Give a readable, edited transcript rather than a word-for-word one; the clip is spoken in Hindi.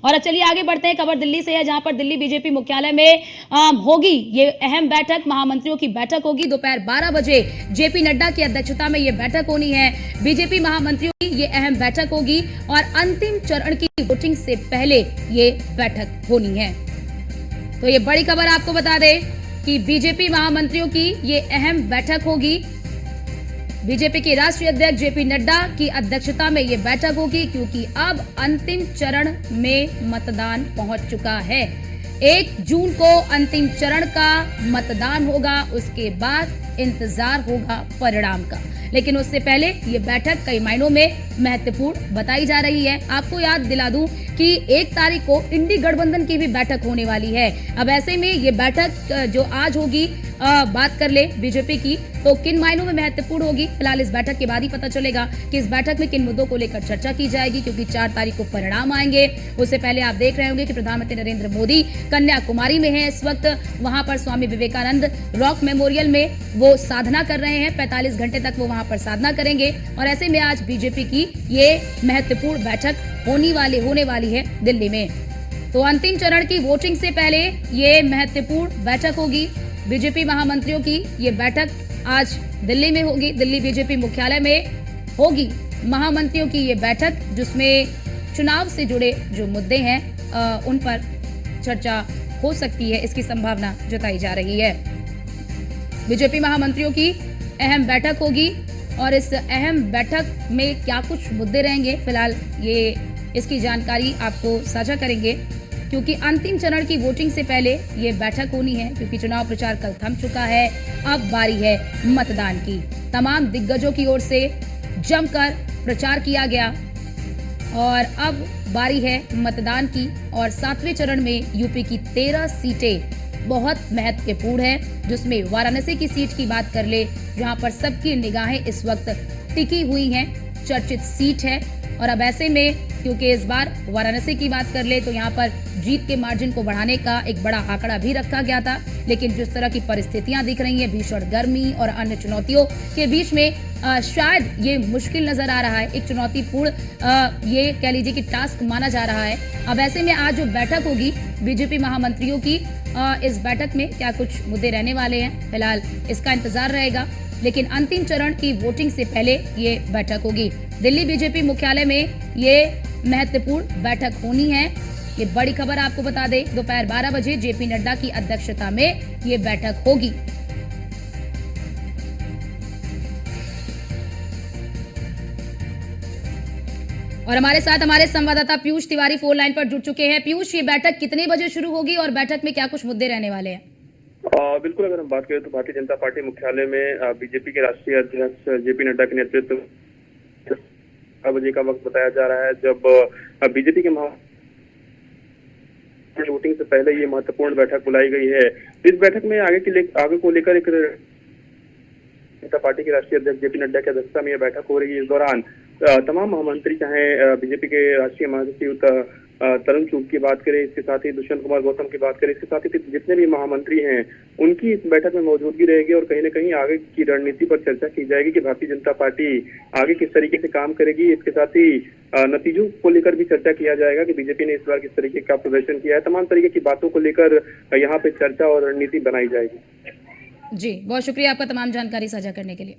और चलिए आगे बढ़ते हैं। खबर दिल्ली से है, जहां पर दिल्ली बीजेपी मुख्यालय में होगी ये अहम बैठक। महामंत्रियों की बैठक होगी दोपहर 12 बजे। जेपी नड्डा की अध्यक्षता में ये बैठक होनी है। बीजेपी महामंत्रियों की ये अहम बैठक होगी और अंतिम चरण की वोटिंग से पहले ये बैठक होनी है। तो ये बड़ी खबर आपको बता दें कि बीजेपी महामंत्रियों की ये अहम बैठक होगी। बीजेपी के राष्ट्रीय अध्यक्ष जेपी नड्डा की अध्यक्षता में ये बैठक होगी, क्योंकि अब अंतिम चरण में मतदान पहुंच चुका है। 1 जून को अंतिम चरण का मतदान होगा, उसके बाद इंतजार होगा परिणाम का। लेकिन उससे पहले ये बैठक कई मायनों में महत्वपूर्ण बताई जा रही है। आपको याद दिला दूं कि 1 तारीख को इंडी गठबंधन की भी बैठक होने वाली है। अब ऐसे में ये बैठक जो आज होगी, बात कर ले बीजेपी की, तो किन मायनों में महत्वपूर्ण होगी, फिलहाल इस बैठक के बाद ही पता चलेगा कि इस बैठक में किन मुद्दों को लेकर चर्चा की जाएगी, क्योंकि 4 तारीख को परिणाम आएंगे। उससे पहले आप देख रहे होंगे कि प्रधानमंत्री नरेंद्र मोदी कन्याकुमारी में है इस वक्त। वहां पर स्वामी विवेकानंद रॉक मेमोरियल में वो साधना कर रहे हैं। 45 घंटे तक वो वहां पर साधना करेंगे और ऐसे में आज बीजेपी की ये महत्वपूर्ण बैठक होने वाली है दिल्ली में। तो अंतिम चरण की वोटिंग से पहले ये महत्वपूर्ण बैठक होगी। बीजेपी महामंत्रियों की ये बैठक आज दिल्ली में होगी, दिल्ली बीजेपी मुख्यालय में होगी महामंत्रियों की ये बैठक, जिसमें चुनाव से जुड़े जो मुद्दे हैं उन पर चर्चा हो सकती है, इसकी संभावना जताई जा रही है। बीजेपी महामंत्रियों की अहम बैठक होगी और इस अहम बैठक में क्या कुछ मुद्दे रहेंगे, फिलहाल ये इसकी जानकारी आपको साझा करेंगे, क्योंकि अंतिम चरण की वोटिंग से पहले ये बैठक होनी है। क्योंकि चुनाव प्रचार कल थम चुका है, अब बारी है मतदान की। तमाम दिग्गजों की ओर से जमकर प्रचार किया गया और अब बारी है मतदान की। और 7वें चरण में यूपी की 13 सीटें बहुत महत्वपूर्ण है, जिसमें वाराणसी की सीट की बात कर ले, जहां पर सबकी निगाहें इस वक्त टिकी हुई हैं, चर्चित सीट है। और अब ऐसे में क्योंकि इस बार वाराणसी की बात कर ले तो यहाँ पर जीत के मार्जिन को बढ़ाने का एक बड़ा आंकड़ा भी रखा गया था, लेकिन जिस तरह की परिस्थितियां दिख रही हैं, भीषण गर्मी और अन्य चुनौतियों के बीच में शायद ये मुश्किल नजर आ रहा है, एक चुनौतीपूर्ण ये कह लीजिए कि टास्क माना जा रहा है। अब ऐसे में आज जो बैठक होगी बीजेपी महामंत्रियों की, इस बैठक में क्या कुछ मुद्दे रहने वाले हैं, फिलहाल इसका इंतजार रहेगा। लेकिन अंतिम चरण की वोटिंग से पहले ये बैठक होगी। दिल्ली बीजेपी मुख्यालय में ये महत्वपूर्ण बैठक होनी है। ये बड़ी खबर आपको बता दें, दोपहर 12 बजे जेपी नड्डा की अध्यक्षता में ये बैठक होगी। और हमारे साथ हमारे संवाददाता पीयूष तिवारी फोन लाइन पर जुड़ चुके हैं। पीयूष, ये बैठक कितने बजे शुरू होगी और बैठक में क्या कुछ मुद्दे रहने वाले हैं? बिल्कुल, अगर हम बात करें तो भारतीय जनता पार्टी मुख्यालय में बीजेपी के राष्ट्रीय अध्यक्ष जेपी नड्डा के नेतृत्व 12 बजे का वक्त बताया जा रहा है, जब बीजेपी के वोटिंग से पहले ये महत्वपूर्ण बैठक बुलाई गई है। इस बैठक में आगे को लेकर एक जनता पार्टी के राष्ट्रीय अध्यक्ष जेपी नड्डा की अध्यक्षता में यह बैठक हो रही है। इस दौरान तमाम महामंत्री, चाहे बीजेपी के राष्ट्रीय महासचिव तरुण चुग की बात करें, इसके साथ ही दुष्यंत कुमार गौतम की बात करें, इसके साथ ही जितने भी महामंत्री हैं उनकी इस बैठक में मौजूदगी रहेगी और कहीं न कहीं आगे की रणनीति पर चर्चा की जाएगी कि भारतीय जनता पार्टी आगे किस तरीके से काम करेगी। इसके साथ ही नतीजों को लेकर भी चर्चा किया जाएगा कि बीजेपी ने इस बार किस तरीके का प्रदर्शन किया है। तमाम तरीके की बातों को लेकर यहाँ पे चर्चा और रणनीति बनाई जाएगी। जी, बहुत शुक्रिया आपका तमाम जानकारी साझा करने के लिए।